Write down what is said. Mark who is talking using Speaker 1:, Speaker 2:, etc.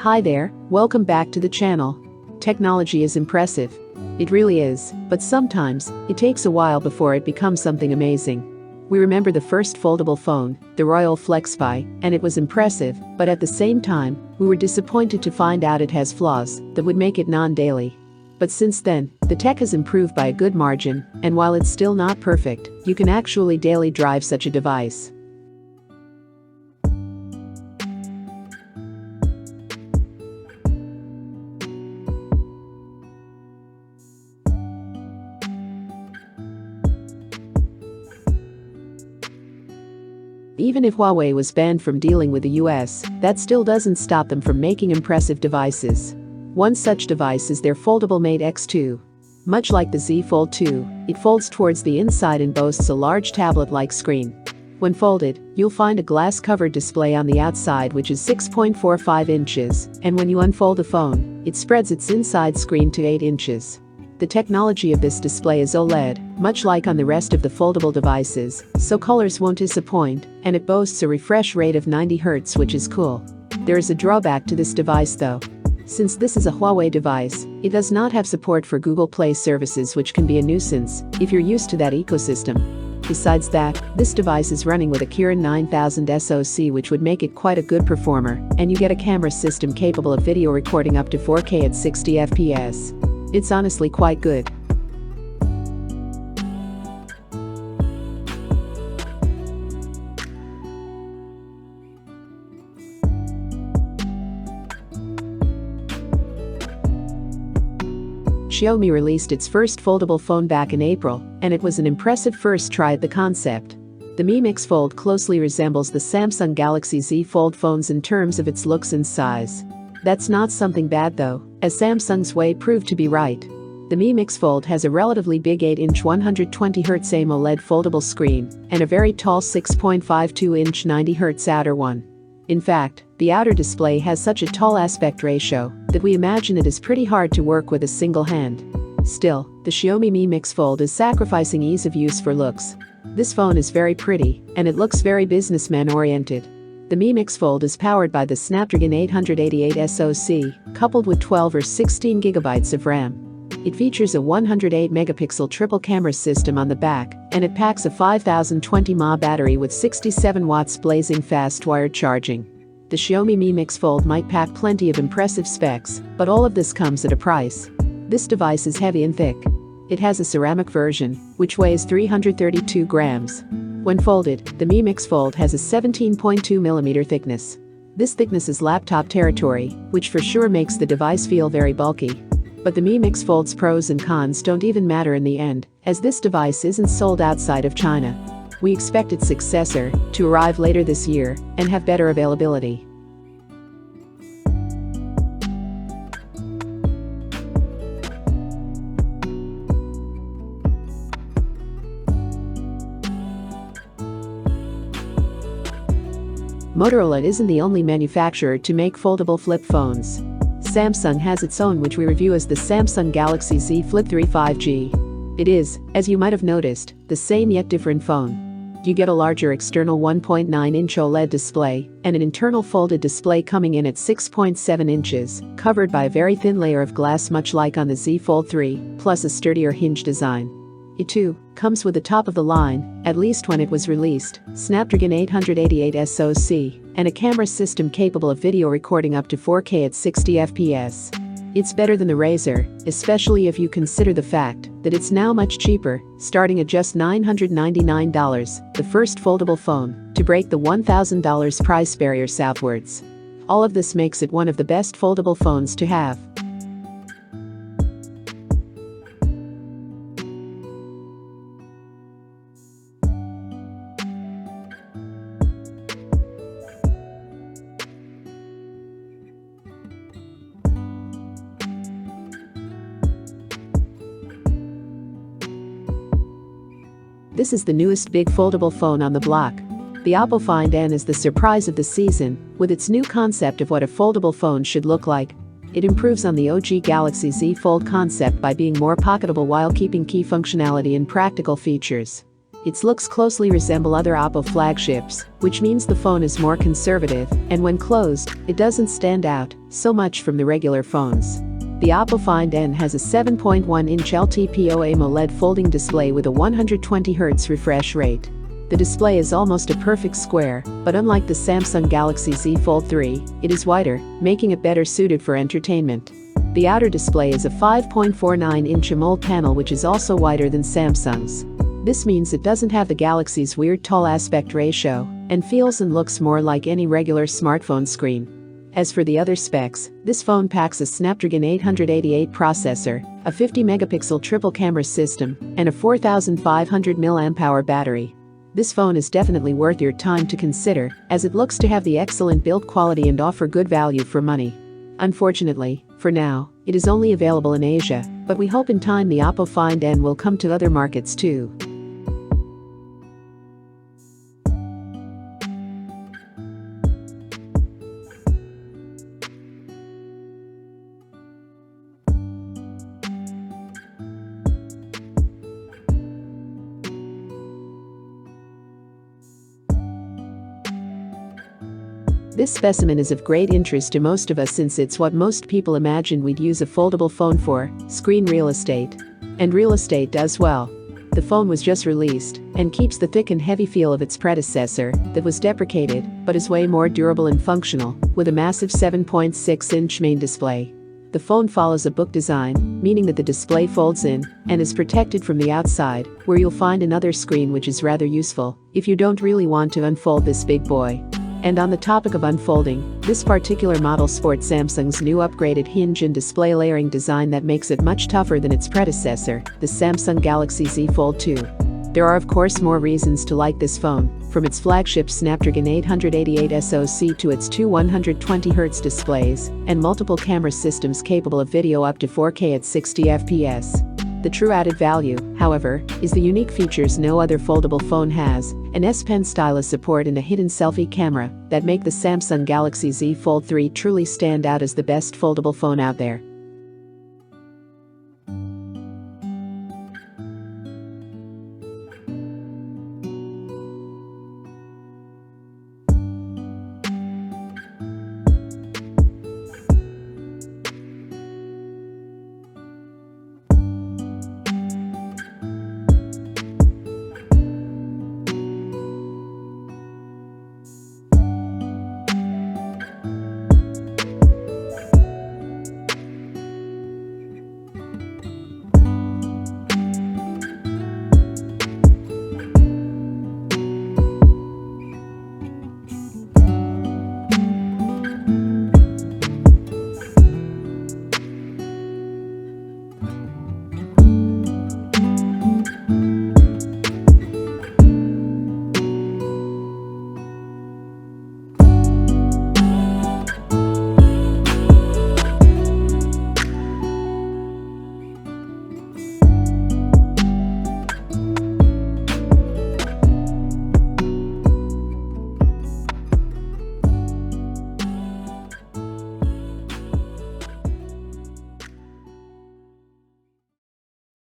Speaker 1: Hi there, welcome back to the channel. Technology is impressive. It really is, but sometimes, it takes a while before it becomes something amazing. We remember the first foldable phone, the Royal FlexPi, and it was impressive, but at the same time, we were disappointed to find out it has flaws that would make it non-daily. But since then, the tech has improved by a good margin, and while it's still not perfect, you can actually daily drive such a device. Even if Huawei was banned from dealing with the US, that still doesn't stop them from making impressive devices. One such device is their foldable Mate X2. Much like the Z Fold 2, it folds towards the inside and boasts a large tablet-like screen. When folded, you'll find a glass-covered display on the outside which is 6.45 inches, and when you unfold the phone, it spreads its inside screen to 8 inches. The technology of this display is OLED, much like on the rest of the foldable devices, so colors won't disappoint, and it boasts a refresh rate of 90 Hz, which is cool. There is a drawback to this device though. Since this is a Huawei device, it does not have support for Google Play services, which can be a nuisance if you're used to that ecosystem. Besides that, this device is running with a Kirin 9000 SoC, which would make it quite a good performer, and you get a camera system capable of video recording up to 4K at 60 FPS. It's honestly quite good. Xiaomi released its first foldable phone back in April, and it was an impressive first try at the concept. The Mi Mix Fold closely resembles the Samsung Galaxy Z Fold phones in terms of its looks and size. That's not something bad though, as Samsung's way proved to be right. The Mi Mix Fold has a relatively big 8-inch 120Hz AMOLED foldable screen, and a very tall 6.52-inch 90Hz outer one. In fact, the outer display has such a tall aspect ratio that we imagine it is pretty hard to work with a single hand. Still, the Xiaomi Mi Mix Fold is sacrificing ease of use for looks. This phone is very pretty, and it looks very businessman-oriented. The Mi Mix Fold is powered by the Snapdragon 888 SoC, coupled with 12 or 16 GB of RAM. It features a 108-megapixel triple camera system on the back, and it packs a 5020 mAh battery with 67 watts blazing fast wired charging. The Xiaomi Mi Mix Fold might pack plenty of impressive specs, but all of this comes at a price. This device is heavy and thick. It has a ceramic version, which weighs 332 grams. When folded, the Mi Mix Fold has a 17.2mm thickness. This thickness is laptop territory, which for sure makes the device feel very bulky. But the Mi Mix Fold's pros and cons don't even matter in the end, as this device isn't sold outside of China. We expect its successor to arrive later this year and have better availability. Motorola isn't the only manufacturer to make foldable flip phones. Samsung has its own, which we review as the Samsung Galaxy Z Flip 3 5G. It is, as you might have noticed, the same yet different phone. You get a larger external 1.9-inch OLED display and an internal folded display coming in at 6.7 inches, covered by a very thin layer of glass much like on the Z Fold 3, plus a sturdier hinge design. It too comes with the top of the line, at least when it was released, Snapdragon 888 SoC, and a camera system capable of video recording up to 4K at 60 FPS. It's better than the Razr, especially if you consider the fact that it's now much cheaper, starting at just $999, the first foldable phone to break the $1,000 price barrier southwards. All of this makes it one of the best foldable phones to have. This is the newest big foldable phone on the block. The Oppo Find N is the surprise of the season, with its new concept of what a foldable phone should look like. It improves on the OG Galaxy Z Fold concept by being more pocketable while keeping key functionality and practical features. Its looks closely resemble other Oppo flagships, which means the phone is more conservative, and when closed, it doesn't stand out so much from the regular phones. The Oppo Find N has a 7.1-inch LTPO AMOLED folding display with a 120Hz refresh rate. The display is almost a perfect square, but unlike the Samsung Galaxy Z Fold 3, it is wider, making it better suited for entertainment. The outer display is a 5.49-inch AMOLED panel, which is also wider than Samsung's. This means it doesn't have the Galaxy's weird tall aspect ratio, and feels and looks more like any regular smartphone screen. As for the other specs, this phone packs a Snapdragon 888 processor, a 50-megapixel triple camera system, and a 4,500 mAh battery. This phone is definitely worth your time to consider, as it looks to have the excellent build quality and offer good value for money. Unfortunately, for now, it is only available in Asia, but we hope in time the Oppo Find N will come to other markets too. This specimen is of great interest to most of us since it's what most people imagine we'd use a foldable phone for: screen real estate. And real estate does well. The phone was just released and keeps the thick and heavy feel of its predecessor that was deprecated, but is way more durable and functional, with a massive 7.6-inch main display. The phone follows a book design, meaning that the display folds in and is protected from the outside, where you'll find another screen, which is rather useful if you don't really want to unfold this big boy. And on the topic of unfolding, this particular model sports Samsung's new upgraded hinge and display layering design that makes it much tougher than its predecessor, the Samsung Galaxy Z Fold 2. There are of course more reasons to like this phone, from its flagship Snapdragon 888 SoC to its two 120Hz displays and multiple camera systems capable of video up to 4K at 60 FPS. The true added value, however, is the unique features no other foldable phone has: an S Pen stylus support and a hidden selfie camera that make the Samsung Galaxy Z Fold 3 truly stand out as the best foldable phone out there.